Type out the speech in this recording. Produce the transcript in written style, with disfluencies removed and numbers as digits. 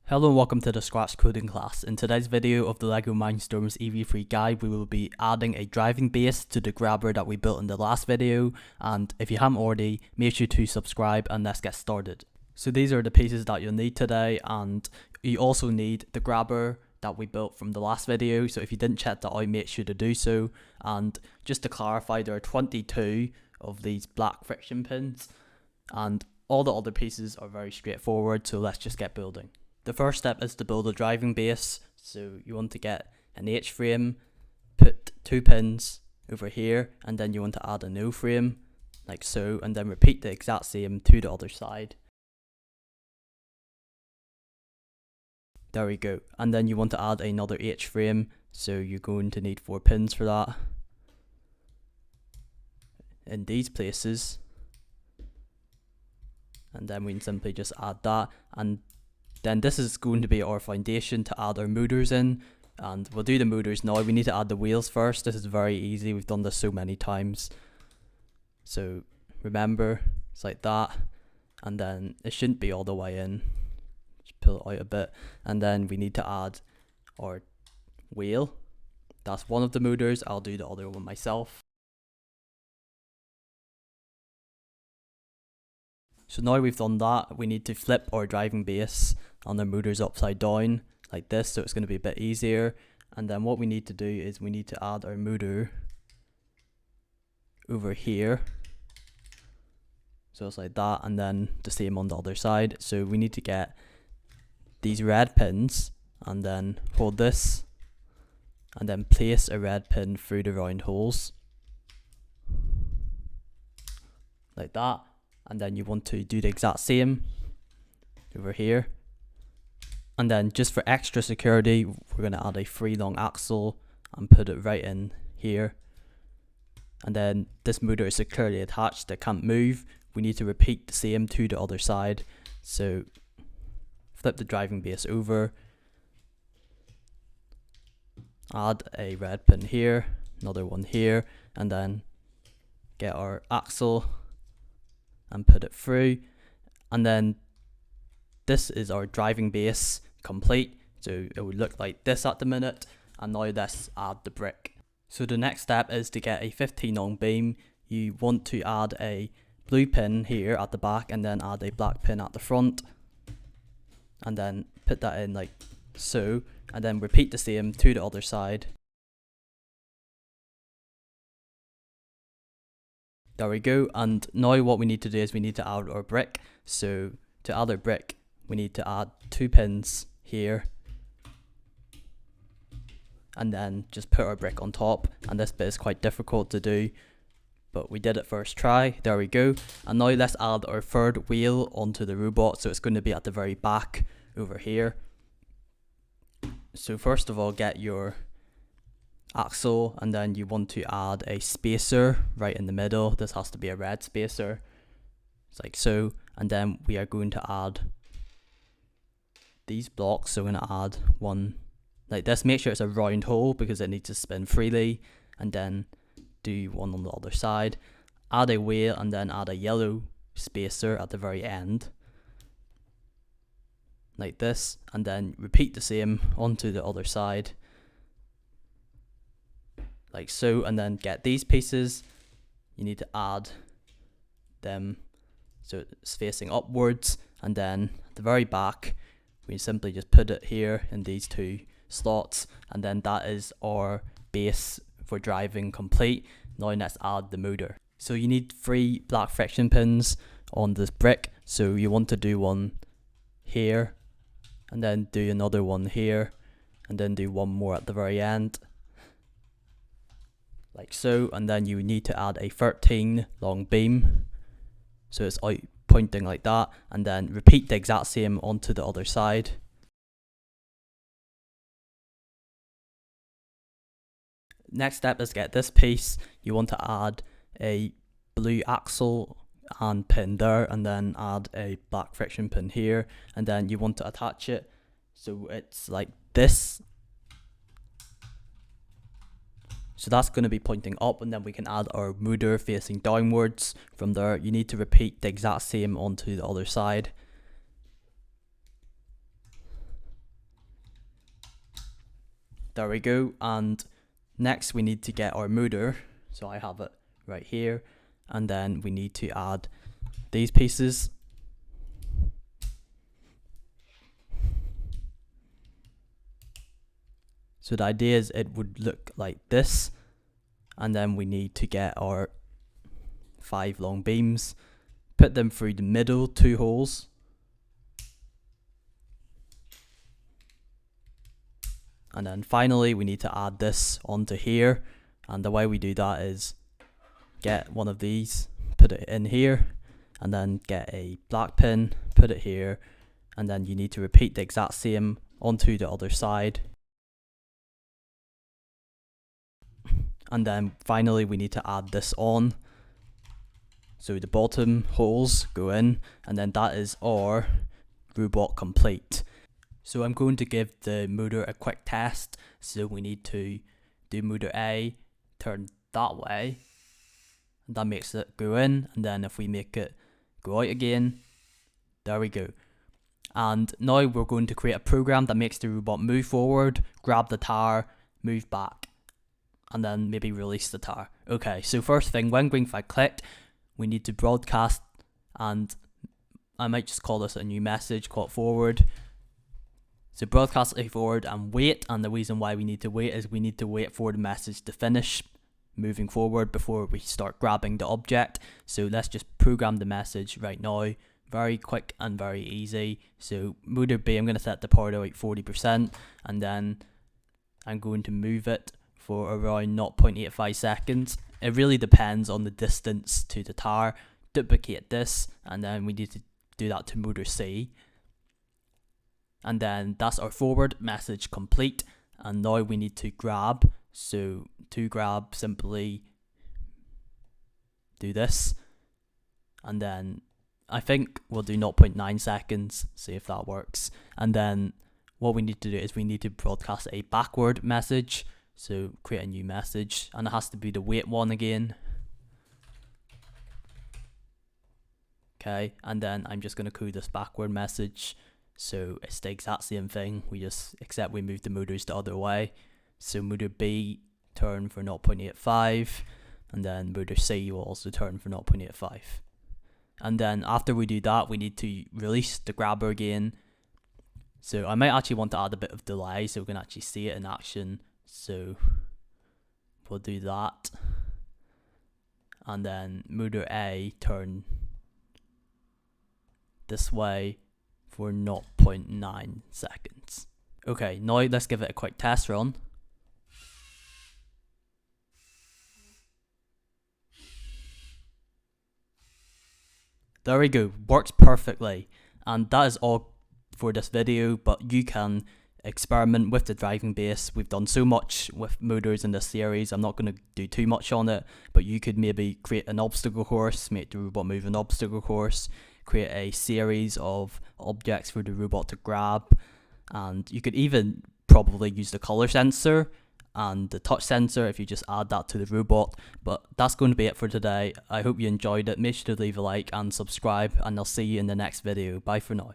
Hello and welcome to the Scratch Coding class. In today's video of the LEGO Mindstorms Ev3 guide, we will be adding a driving base to the grabber that we built in the last video, and if you haven't already, make sure to subscribe and let's get started. So these are the pieces that you'll need today, and you also need the grabber that we built from the last video, so if you didn't check that out, make sure to do so. And just to clarify, there are 22 of these black friction pins, and all the other pieces are very straightforward, so let's just get building. The first step is to build a driving base. So you want to get an H-frame, put 2 pins over here, and then you want to add an O-frame, like so, and then repeat the exact same to the other side. There we go. And then you want to add another H-frame, so you're going to need 4 pins for that in these places. And then we can simply just add that, and then this is going to be our foundation to add our motors in, and we'll do the motors now. We need to add the wheels first. This is very easy, we've done this so many times. So remember, it's like that, and then it shouldn't be all the way in. Just pull it out a bit, and then we need to add our wheel. That's one of the motors. I'll do the other one myself. So now we've done that, we need to flip our driving base and our motors upside down like this, so it's going to be a bit easier. And then what we need to do is we need to add our motor over here. So it's like that, and then the same on the other side. So we need to get these red pins and then hold this and then place a red pin through the round holes like that. And then you want to do the exact same over here. And then just for extra security, we're going to add a 3 long axle and put it right in here. And then this motor is securely attached, it can't move. We need to repeat the same to the other side. So flip the driving base over, add a red pin here, another one here, and then get our axle and put it through. And then this is our driving base complete, so it would look like this at the minute. And now let's add the brick. So the next step is to get a 15 long beam. You want to add a blue pin here at the back and then add a black pin at the front, and then put that in like so, and then repeat the same to the other side. There we go. And now what we need to do is we need to add our brick. So to add our brick, we need to add 2 pins here and then just put our brick on top. And this bit is quite difficult to do, but we did it first try. There we go. And now let's add our third wheel onto the robot. So it's going to be at the very back over here. So first of all, get your axle, and then you want to add a spacer right in the middle. This has to be a red spacer. It's like so. And then we are going to add these blocks. So we're going to add one like this. Make sure it's a round hole because it needs to spin freely, and then do one on the other side. Add a wheel and then add a yellow spacer at the very end like this, and then repeat the same onto the other side like so. And then get these pieces, you need to add them so it's facing upwards, and then at the very back we simply just put it here in these 2 slots, and then that is our base for driving complete. Now let's add the motor. So you need 3 black friction pins on this brick, so you want to do one here and then do another one here and then do one more at the very end like so. And then you need to add a 13 long beam, so it's out pointing like that, and then repeat the exact same onto the other side. Next step is get this piece. You want to add a blue axle and pin there, and then add a black friction pin here, and then you want to attach it so it's like this. So that's going to be pointing up, and then we can add our motor facing downwards. From there, you need to repeat the exact same onto the other side. There we go. And next we need to get our motor. So I have it right here. And then we need to add these pieces. So the idea is it would look like this. And then we need to get our 5 long beams, put them through the middle 2 holes. And then finally we need to add this onto here, and the way we do that is get one of these, put it in here, and then get a black pin, put it here, and then you need to repeat the exact same onto the other side. And then finally we need to add this on. So the bottom holes go in, and then that is our robot complete. So I'm going to give the motor a quick test. So we need to do motor A, turn that way, and that makes it go in, and then if we make it go out again, there we go. And now we're going to create a program that makes the robot move forward, grab the tire, move back, and then maybe release the tire. Okay, so first thing, when green flag clicked, we need to broadcast, and I might just call this a new message, call it forward. So broadcast it forward and wait, and the reason why we need to wait is we need to wait for the message to finish moving forward before we start grabbing the object. So let's just program the message right now. Very quick and very easy. So motor B, I'm going to set the power to like 40%, and then I'm going to move it for around 0.85 seconds. It really depends on the distance to the tire. Duplicate this, and then we need to do that to motor C. And then that's our forward message complete. And now we need to grab. So to grab, simply do this. And then I think we'll do 0.9 seconds, see if that works. And then what we need to do is we need to broadcast a backward message. So create a new message, and it has to be the wait one again. Okay, and then I'm just going to code this backward message. So it's the exact same thing, except we move the motors the other way. So motor B turn for 0.85, and then motor C will also turn for 0.85. And then after we do that, we need to release the grabber again. So I might actually want to add a bit of delay so we can actually see it in action. So we'll do that. And then motor A turn this way for 0.9 seconds. Okay, now let's give it a quick test run. There we go, works perfectly. And that is all for this video, but you can experiment with the driving base. We've done so much with motors in this series, I'm not going to do too much on it, but you could maybe create an obstacle course, make the robot move an obstacle course, create a series of objects for the robot to grab, and you could even probably use the color sensor and the touch sensor if you just add that to the robot. But that's going to be it for today. I hope you enjoyed it. Make sure to leave a like and subscribe, and I'll see you in the next video. Bye for now.